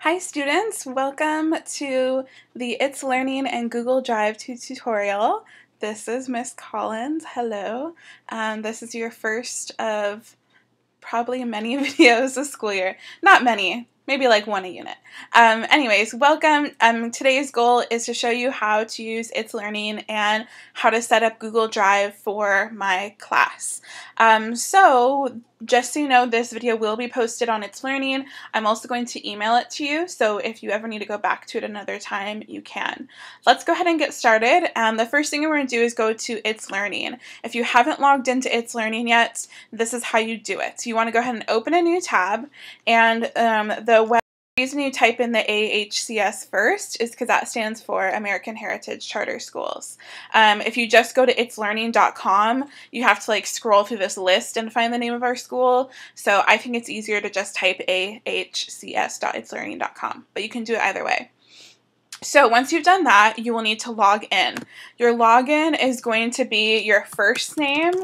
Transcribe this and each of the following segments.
Hi students, welcome to the It's Learning and Google Drive tutorial. This is Miss Collins. Hello. This is your first of probably many videos this school year. Not many, maybe like one a unit. Anyways, welcome. Today's goal is to show you how to use It's Learning and how to set up Google Drive for my class. So just so you know, this video will be posted on It's Learning. I'm also going to email it to you, so if you ever need to go back to it another time, you can. Let's go ahead and get started. The first thing we're going to do is go to It's Learning. If you haven't logged into It's Learning yet, this is how you do it. So you want to go ahead and open a new tab, and the reason you type in the AHCS first is because that stands for American Heritage Charter Schools. If you just go to itslearning.com, you have to scroll through this list and find the name of our school. So I think it's easier to just type ahcs.itslearning.com, but you can do it either way. So once you've done that, you will need to log in. Your login is going to be your first name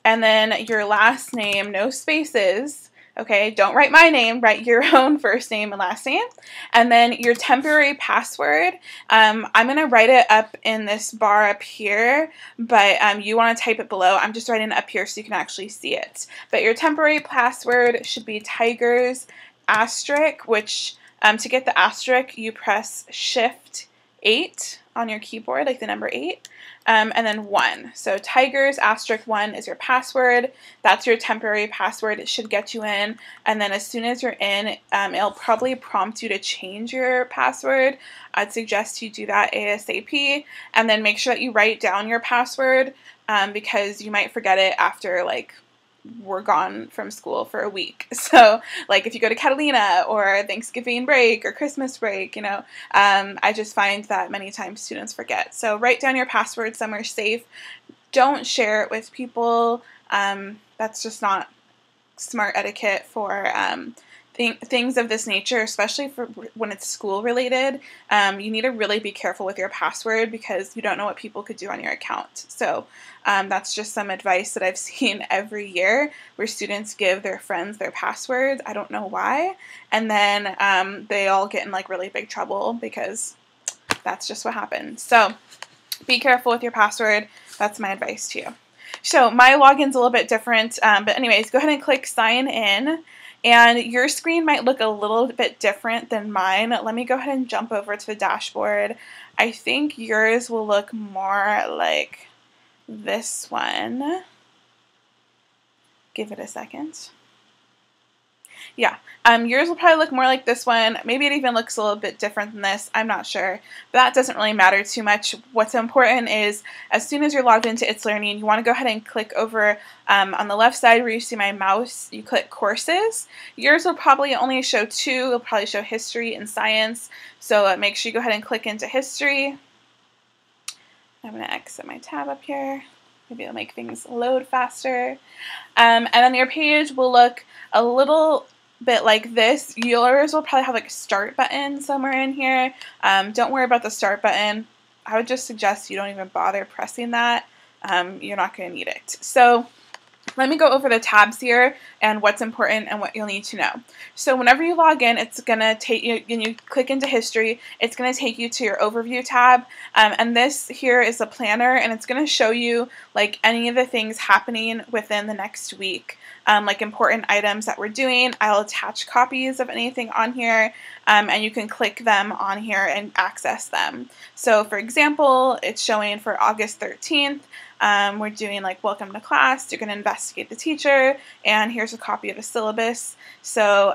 and then your last name, no spaces. Okay, don't write my name, write your own first name and last name. And then your temporary password, I'm going to write it up in this bar up here, but you want to type it below. I'm just writing it up here so you can actually see it. But your temporary password should be Tigers asterisk, which to get the asterisk, you press Shift 8 on your keyboard, like the number 8. And then 1. So Tigers asterisk 1 is your password. That's your temporary password. It should get you in. And then as soon as you're in, it'll probably prompt you to change your password. I'd suggest you do that ASAP. And then make sure that you write down your password because you might forget it after we're gone from school for a week. So if you go to Catalina or Thanksgiving break or Christmas break, I just find that many times students forget. So write down your password somewhere safe. Don't share it with people. That's just not smart etiquette for things of this nature, especially for when it's school related. You need to really be careful with your password because you don't know what people could do on your account. So that's just some advice that I've seen every year where students give their friends their passwords. I don't know why. And then they all get in really big trouble because that's just what happens. So be careful with your password. That's my advice to you. So my login's a little bit different, but anyways, go ahead and click sign in. And your screen might look a little bit different than mine. Let me go ahead and jump over to the dashboard. I think yours will look more like this one. Give it a second. Yeah, yours will probably look more like this one. Maybe it even looks a little bit different than this. I'm not sure. But that doesn't really matter too much. What's important is as soon as you're logged into It's Learning, you want to go ahead and click over on the left side where you see my mouse. You click Courses. Yours will probably only show 2. It'll probably show History and Science. So make sure you go ahead and click into History. I'm going to exit my tab up here. Maybe it'll make things load faster. And then your page will look a little bit like this. Yours will probably have a start button somewhere in here. Don't worry about the start button. I would just suggest you don't even bother pressing that. You're not going to need it. So let me go over the tabs here and what's important and what you'll need to know. So whenever you log in, it's going to take you, and you click into history, it's going to take you to your overview tab. And this here is a planner, and it's going to show you any of the things happening within the next week. Important items that we're doing. I'll attach copies of anything on here, and you can click them on here and access them. So for example, it's showing for August 13th, we're doing welcome to class, you're going to investigate the teacher, and here's a copy of a syllabus. So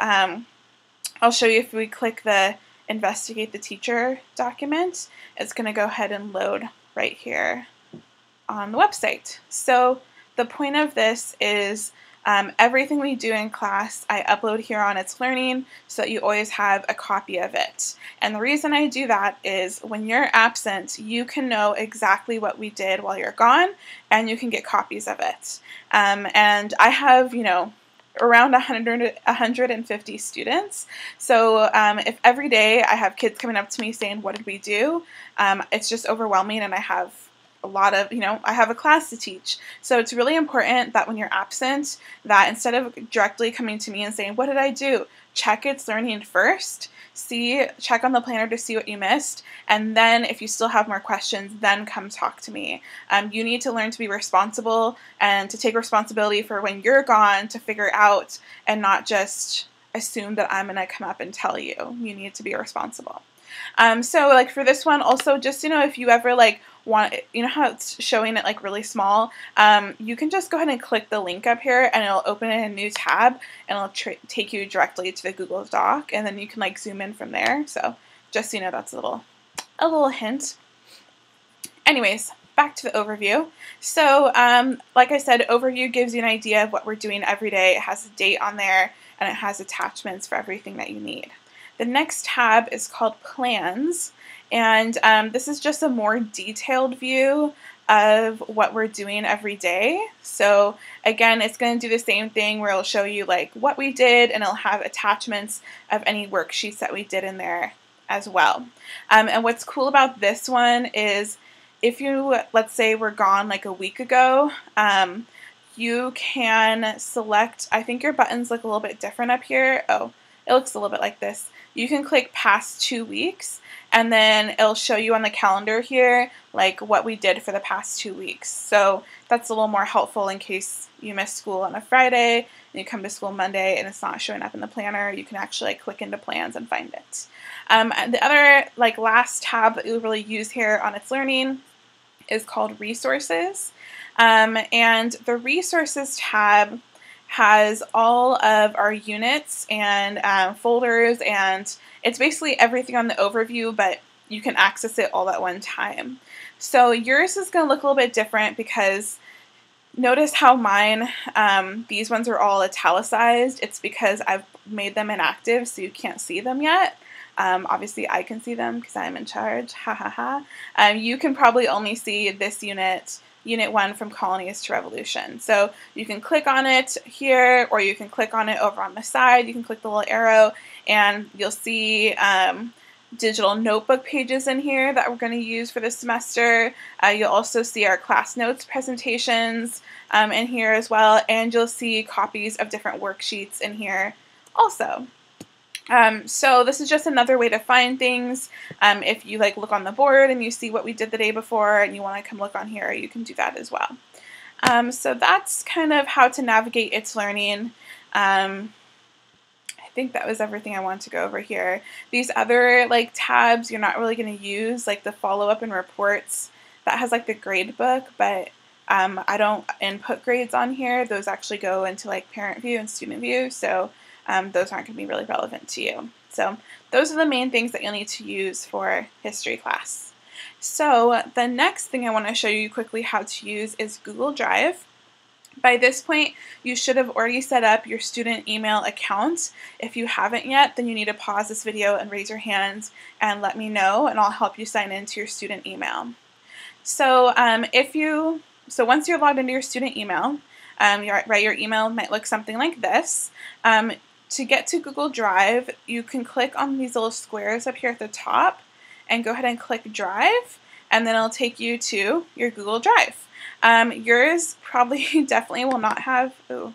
I'll show you if we click the investigate the teacher document, it's going to go ahead and load right here on the website. So the point of this is everything we do in class, I upload here on It's Learning so that you always have a copy of it. And the reason I do that is when you're absent, you can know exactly what we did while you're gone, and you can get copies of it. And I have, around 150 students. So if every day I have kids coming up to me saying, what did we do? It's just overwhelming, and I have a lot of, I have a class to teach. So it's really important that when you're absent, that instead of directly coming to me and saying, what did I do? check ItsLearning first, check on the planner to see what you missed, and then if you still have more questions, then come talk to me. You need to learn to be responsible and to take responsibility for when you're gone to figure out and not just assume that I'm going to come up and tell you. You need to be responsible. So like for this one also, just, if you ever like want, how it's showing it like really small, you can just go ahead and click the link up here and it'll open in a new tab and it'll take you directly to the Google Doc, and then you can like zoom in from there. So just so you know, that's a little hint. Anyways, back to the overview. So like I said, overview gives you an idea of what we're doing every day. It has a date on there and it has attachments for everything that you need. The next tab is called Plans, and this is just a more detailed view of what we're doing every day. So again, it's going to do the same thing where it'll show you like what we did, and it'll have attachments of any worksheets that we did in there as well. And what's cool about this one is if you, let's say we're gone like a week ago, you can select, I think your buttons look a little bit different up here. Oh, it looks a little bit like this. You can click past 2 weeks, and then it'll show you on the calendar here like what we did for the past 2 weeks. So that's a little more helpful in case you miss school on a Friday and you come to school Monday and it's not showing up in the planner. You can actually like click into Plans and find it. And the other like last tab that you'll really use here on ItsLearning is called Resources. And the Resources tab has all of our units and folders, and it's basically everything on the overview, but you can access it all at one time. So yours is going to look a little bit different because notice how mine, these ones are all italicized. It's because I've made them inactive so you can't see them yet. Obviously I can see them because I'm in charge, ha ha ha. You can probably only see this unit 1 from Colonies to Revolution. So you can click on it here, or you can click on it over on the side. You can click the little arrow and you'll see digital notebook pages in here that we're going to use for this semester. You'll also see our class notes presentations in here as well, and you'll see copies of different worksheets in here also. So this is just another way to find things. If you like look on the board and you see what we did the day before and you want to come look on here, you can do that as well. So that's kind of how to navigate ItsLearning. I think that was everything I wanted to go over here. These other like tabs you're not really going to use, like the follow-up and reports. That has like the grade book, but I don't input grades on here. Those actually go into like parent view and student view, so those aren't going to be really relevant to you. So those are the main things that you'll need to use for history class. So the next thing I want to show you quickly how to use is Google Drive. By this point, you should have already set up your student email account. If you haven't yet, then you need to pause this video and raise your hand and let me know, and I'll help you sign into your student email. So once you're logged into your student email, your email might look something like this. To get to Google Drive, you can click on these little squares up here at the top and go ahead and click Drive, and then it'll take you to your Google Drive. Yours probably definitely will not have, I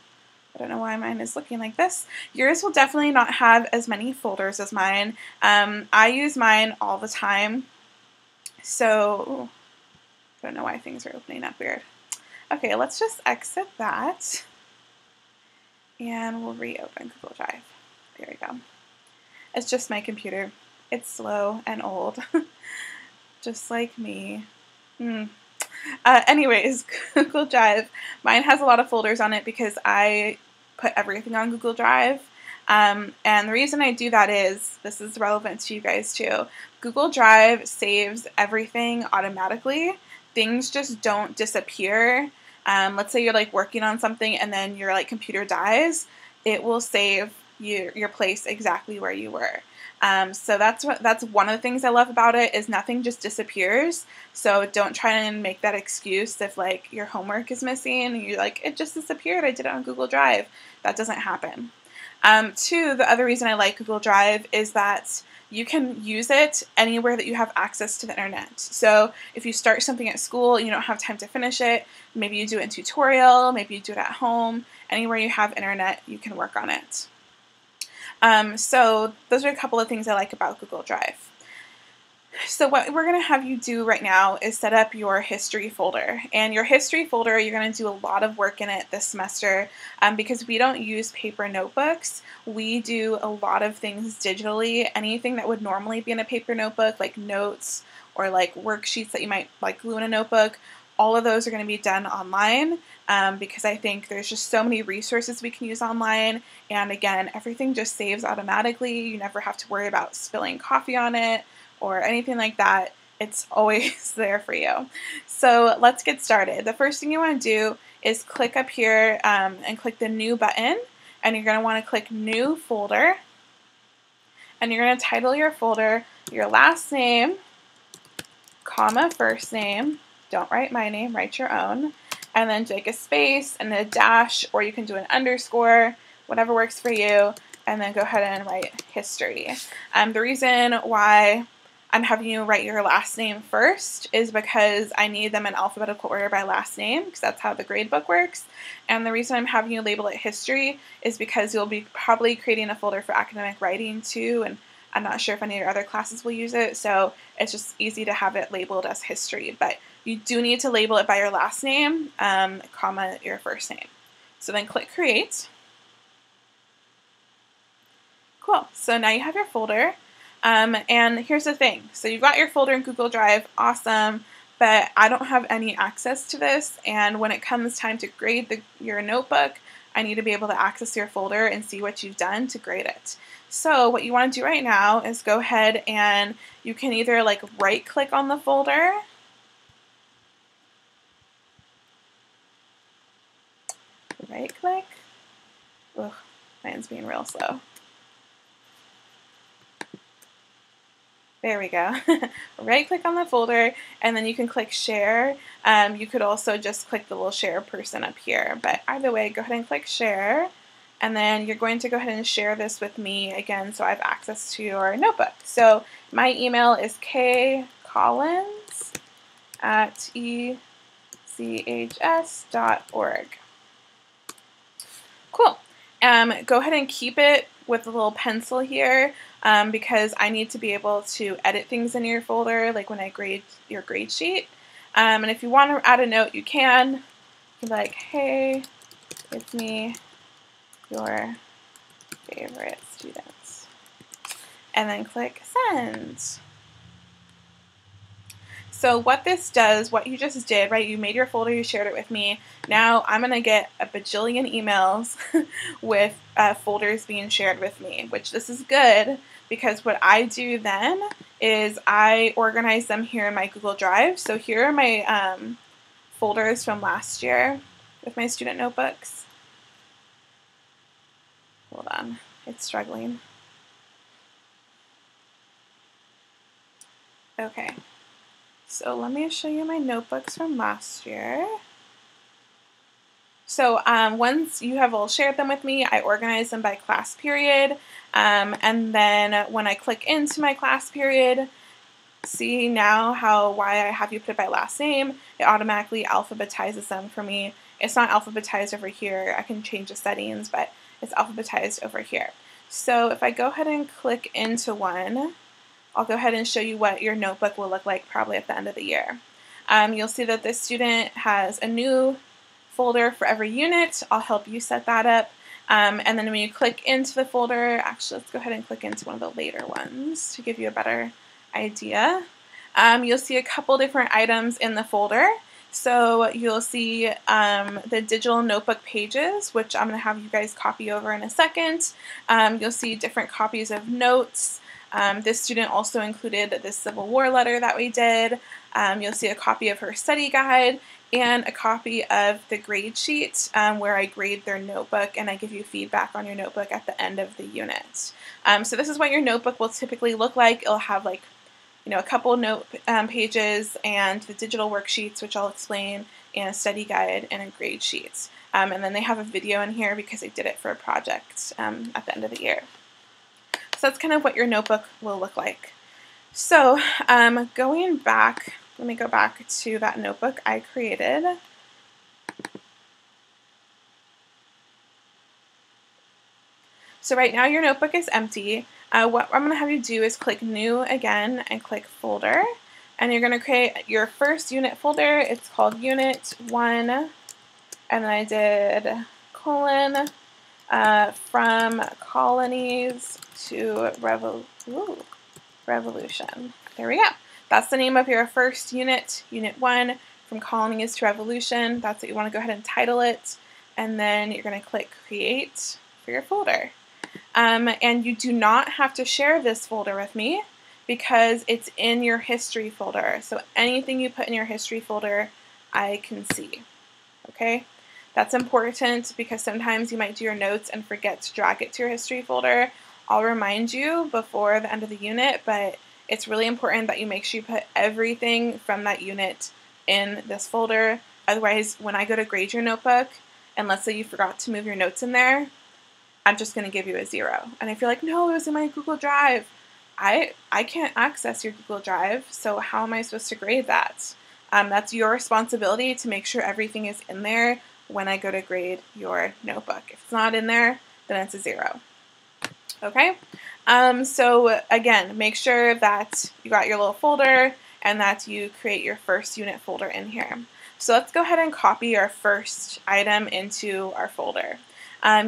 don't know why mine is looking like this. Yours will definitely not have as many folders as mine. I use mine all the time, so I don't know why things are opening up weird. Okay, let's just exit that, and we'll reopen Google Drive. There we go. It's just my computer. It's slow and old, just like me. Anyways, Google Drive, mine has a lot of folders on it because I put everything on Google Drive. And the reason I do that is, this is relevant to you guys too, Google Drive saves everything automatically. Things just don't disappear. Let's say you're like working on something and then your like computer dies, it will save your place exactly where you were. So that's one of the things I love about it, is nothing just disappears. So don't try and make that excuse if like your homework is missing and you're like, it just disappeared, I did it on Google Drive. That doesn't happen. Two, the other reason I like Google Drive is that you can use it anywhere that you have access to the internet. So if you start something at school and you don't have time to finish it, maybe you do it in tutorial, maybe you do it at home, anywhere you have internet, you can work on it. So those are a couple of things I like about Google Drive. So what we're going to have you do right now is set up your history folder. And your history folder, you're going to do a lot of work in it this semester because we don't use paper notebooks. We do a lot of things digitally. Anything that would normally be in a paper notebook, like notes or like worksheets that you might like glue in a notebook, all of those are going to be done online because I think there's just so many resources we can use online. And again, everything just saves automatically. You never have to worry about spilling coffee on it or anything like that. It's always there for you. So let's get started. The first thing you want to do is click up here and click the New button, and you're going to want to click New Folder, and you're going to title your folder your last name, comma, first name. Don't write my name, write your own, and then take a space and a dash, or you can do an underscore, whatever works for you, and then go ahead and write history. The reason why I'm having you write your last name first is because I need them in alphabetical order by last name, because that's how the gradebook works. And the reason I'm having you label it history is because you'll be probably creating a folder for academic writing too, and I'm not sure if any of your other classes will use it, so it's just easy to have it labeled as history. But you do need to label it by your last name, comma, your first name. So then click Create. Cool. So now you have your folder. And here's the thing. So you've got your folder in Google Drive. Awesome. But I don't have any access to this. And when it comes time to grade your notebook, I need to be able to access your folder and see what you've done to grade it. So what you want to do right now is go ahead and you can either like right click on the folder. Right click. Ugh, mine's being real slow. There we go. Right click on the folder, and then you can click share. You could also just click the little share person up here, but either way, go ahead and click share, and then you're going to go ahead and share this with me again so I have access to your notebook. So my email is kcollins@echs.org. Cool. Go ahead and keep it with a little pencil here because I need to be able to edit things in your folder, like when I grade your grade sheet. And if you want to add a note, you can. You can be like, hey, it's me, your favorite student. And then click Send. So what this does, what you just did, right, you made your folder, you shared it with me. Now I'm going to get a bajillion emails with folders being shared with me, which this is good because what I do then is I organize them here in my Google Drive. So here are my folders from last year with my student notebooks. Hold on, it's struggling. Okay. So let me show you my notebooks from last year. So once you have all shared them with me, I organize them by class period. And then when I click into my class period, see now why I have you put it by last name, it automatically alphabetizes them for me. It's not alphabetized over here. I can change the settings, but it's alphabetized over here. So if I go ahead and click into one, I'll go ahead and show you what your notebook will look like probably at the end of the year. You'll see that this student has a new folder for every unit. I'll help you set that up. And then when you click into the folder, actually let's go ahead and click into one of the later ones to give you a better idea. You'll see a couple different items in the folder. So you'll see the digital notebook pages, which I'm going to have you guys copy over in a second. You'll see different copies of notes. This student also included the Civil War letter that we did. You'll see a copy of her study guide and a copy of the grade sheet where I grade their notebook and I give you feedback on your notebook at the end of the unit. So this is what your notebook will typically look like. It'll have like, a couple note pages and the digital worksheets, which I'll explain, and a study guide and a grade sheets. And then they have a video in here because they did it for a project at the end of the year. So that's kind of what your notebook will look like. So going back, let me go back to that notebook I created. So right now your notebook is empty. What I'm going to have you do is click New again and click Folder. And you're going to create your first unit folder. It's called Unit 1. And then I did colon from colonies to revolution. There we go. That's the name of your first unit, Unit 1, from colonies to revolution. That's what you want to go ahead and title it. And then you're going to click Create for your folder. And you do not have to share this folder with me because it's in your history folder. So anything you put in your history folder, I can see. Okay? That's important because sometimes you might do your notes and forget to drag it to your history folder. I'll remind you before the end of the unit, but it's really important that you make sure you put everything from that unit in this folder. Otherwise, when I go to grade your notebook, and let's say you forgot to move your notes in there, I'm just going to give you a 0. And if you're like, no, it was in my Google Drive, I can't access your Google Drive, so how am I supposed to grade that? That's your responsibility to make sure everything is in there when I go to grade your notebook. If it's not in there, then it's a 0. Okay? So again, make sure that you got your little folder and that you create your first unit folder in here. So let's go ahead and copy our first item into our folder.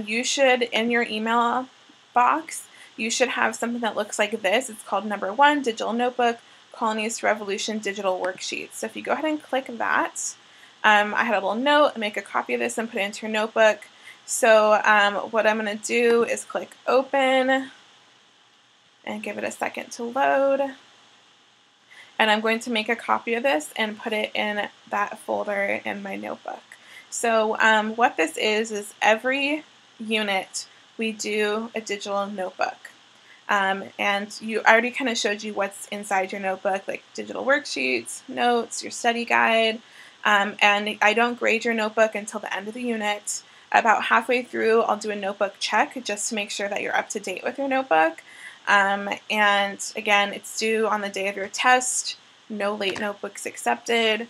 You should, in your email box, you should have something that looks like this. It's called Number 1, Digital Notebook, Colonies to Revolution Digital Worksheets. So if you go ahead and click that, I had a little note, make a copy of this and put it into your notebook. So what I'm going to do is click Open and give it a second to load. And I'm going to make a copy of this and put it in that folder in my notebook. So what this is every unit we do a digital notebook. And I already kind of showed you what's inside your notebook, like digital worksheets, notes, your study guide. And I don't grade your notebook until the end of the unit. About halfway through, I'll do a notebook check just to make sure that you're up to date with your notebook. And again, it's due on the day of your test. No late notebooks accepted,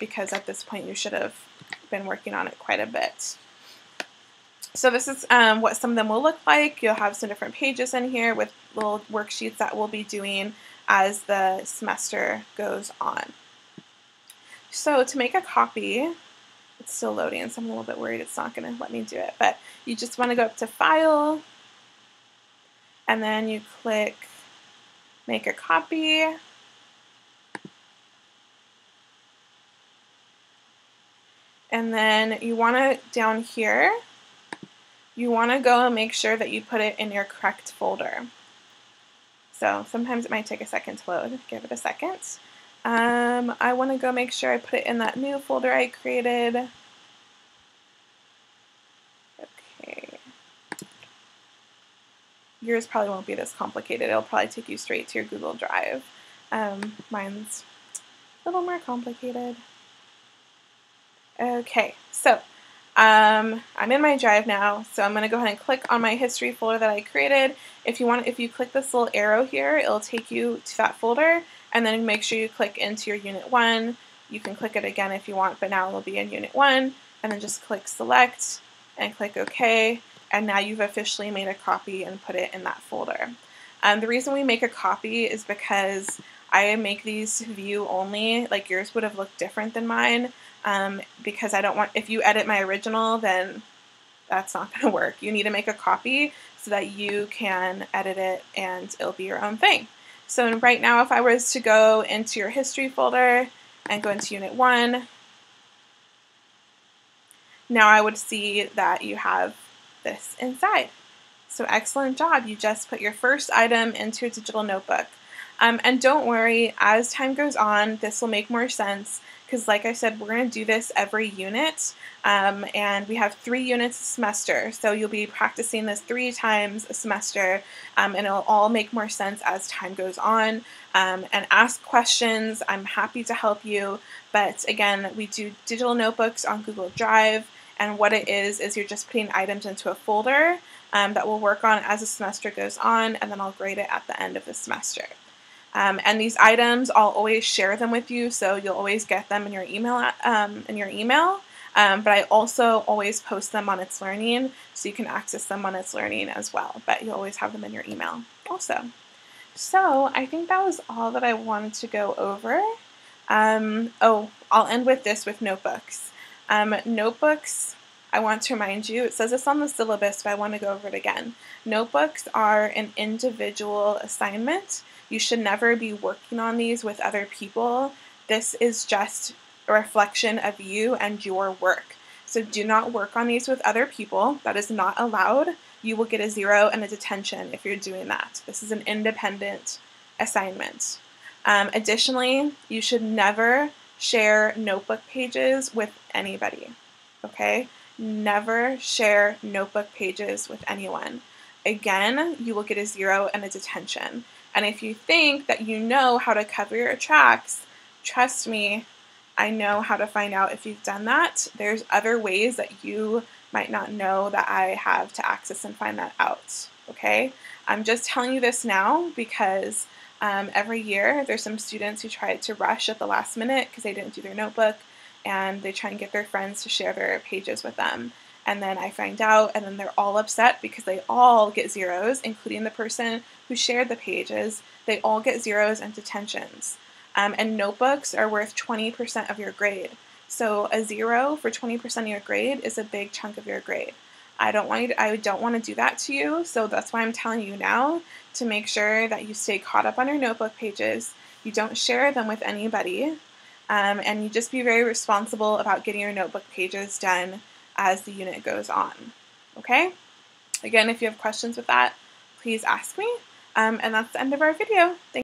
because at this point you should have been working on it quite a bit. So this is what some of them will look like. You'll have some different pages in here with little worksheets that we'll be doing as the semester goes on. So to make a copy, it's still loading, so I'm a little bit worried it's not going to let me do it, but you just want to go up to File, and then you click Make a Copy. And then you want to, down here, you want to go and make sure that you put it in your correct folder. So sometimes it might take a second to load. Give it a second. I want to go make sure I put it in that new folder I created. Okay. Yours probably won't be this complicated. It'll probably take you straight to your Google Drive. Mine's a little more complicated. Okay, so I'm in my Drive now, so I'm going to go ahead and click on my history folder that I created. If you click this little arrow here, it'll take you to that folder, and then make sure you click into your Unit 1. You can click it again if you want, but now it'll be in Unit 1, and then just click Select and click OK, and now you've officially made a copy and put it in that folder. The reason we make a copy is because I make these view only, like yours would have looked different than mine. Because I don't want, if you edit my original, then that's not going to work. You need to make a copy so that you can edit it and it'll be your own thing. So right now, if I was to go into your history folder and go into Unit 1, now I would see that you have this inside. So excellent job. You just put your first item into a digital notebook. And don't worry, as time goes on, this will make more sense because like I said, we're going to do this every unit, and we have 3 units a semester, so you'll be practicing this 3 times a semester, and it'll all make more sense as time goes on. And ask questions. I'm happy to help you, but again, we do digital notebooks on Google Drive, and what it is you're just putting items into a folder that we'll work on as the semester goes on, and then I'll grade it at the end of the semester. And these items, I'll always share them with you, so you'll always get them in your email. But I also always post them on ItsLearning, so you can access them on ItsLearning as well, but you always have them in your email also. So I think that was all that I wanted to go over. Oh, I'll end with this with notebooks. Notebooks, I want to remind you, it says this on the syllabus, but I want to go over it again. Notebooks are an individual assignment. You should never be working on these with other people. This is just a reflection of you and your work. So do not work on these with other people. That is not allowed. You will get a 0 and a detention if you're doing that. This is an independent assignment. Additionally, you should never share notebook pages with anybody, okay? Never share notebook pages with anyone. Again, you will get a 0 and a detention. And if you think that you know how to cover your tracks, trust me, I know how to find out if you've done that. There's other ways that you might not know that I have to access and find that out, okay? I'm just telling you this now because every year there's some students who try to rush at the last minute because they didn't do their notebook, and they try and get their friends to share their pages with them. And then I find out, and then they're all upset because they all get 0s, including the person who shared the pages. They all get 0s and detentions. And notebooks are worth 20% of your grade. So a 0 for 20% of your grade is a big chunk of your grade. I don't want to do that to you, so that's why I'm telling you now to make sure that you stay caught up on your notebook pages, you don't share them with anybody, and you just be very responsible about getting your notebook pages done as the unit goes on. Okay? Again, if you have questions with that, please ask me. And that's the end of our video. Thank